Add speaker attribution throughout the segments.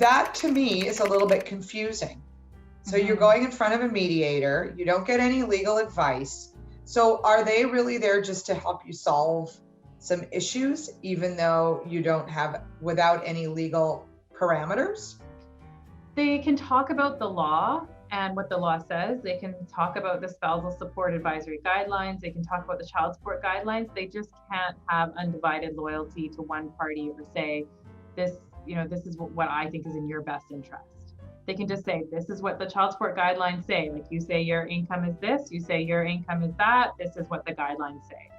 Speaker 1: that to me is a little bit confusing. So you're going in front of a mediator, you don't get any legal advice. So are they really there just to help you solve some issues, even though you don't have, without any legal parameters?
Speaker 2: They can talk about the law and what the law says. They can talk about the spousal support advisory guidelines. They can talk about the child support guidelines. They just can't have undivided loyalty to one party or say, this is what I think is in your best interest. They can just say, this is what the child support guidelines say. Like, you say your income is this, you say your income is that, this is what the guidelines say.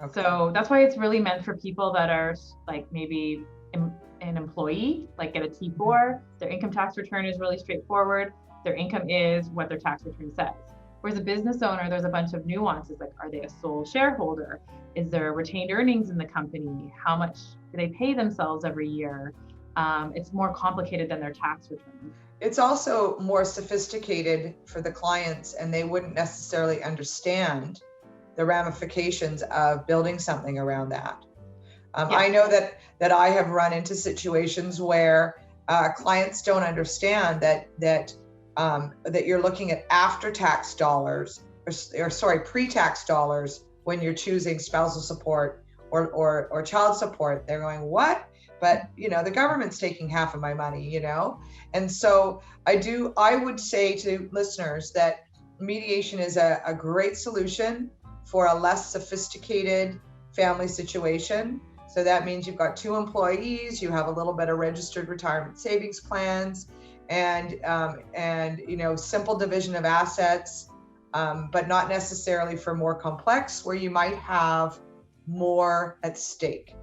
Speaker 2: Okay. So that's why it's really meant for people that are like maybe an employee, like get a T4, their income tax return is really straightforward. Their income is what their tax return says. Whereas a business owner, there's a bunch of nuances, like, are they a sole shareholder? Is there retained earnings in the company? How much do they pay themselves every year? It's more complicated than their tax return.
Speaker 1: It's also more sophisticated for the clients, and they wouldn't necessarily understand the ramifications of building something around that. I know that I have run into situations where clients don't understand that you're looking at after-tax dollars, or pre-tax dollars when you're choosing spousal support or child support. They're going, what? But the government's taking half of my money, And so I would say to listeners that mediation is a great solution for a less sophisticated family situation. So that means you've got 2 employees, you have a little bit of registered retirement savings plans, and simple division of assets, but not necessarily for more complex, where you might have more at stake.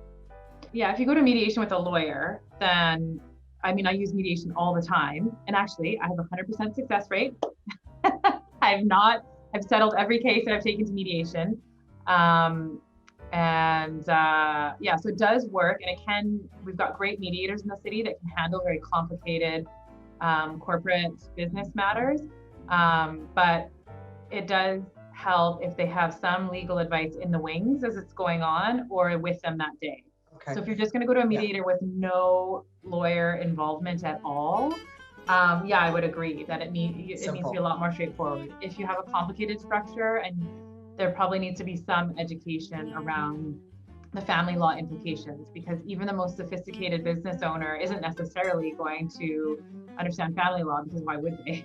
Speaker 2: Yeah, if you go to mediation with a lawyer, then, I use mediation all the time. And actually, I have a 100% success rate. I've settled every case that I've taken to mediation. So it does work, and we've got great mediators in the city that can handle very complicated corporate business matters. But it does help if they have some legal advice in the wings as it's going on, or with them that day. Okay. So if you're just going to go to a mediator with no lawyer involvement at all, I would agree that it needs to be a lot more straightforward. If you have a complicated structure, and there probably needs to be some education around the family law implications, because even the most sophisticated business owner isn't necessarily going to understand family law, because why would they?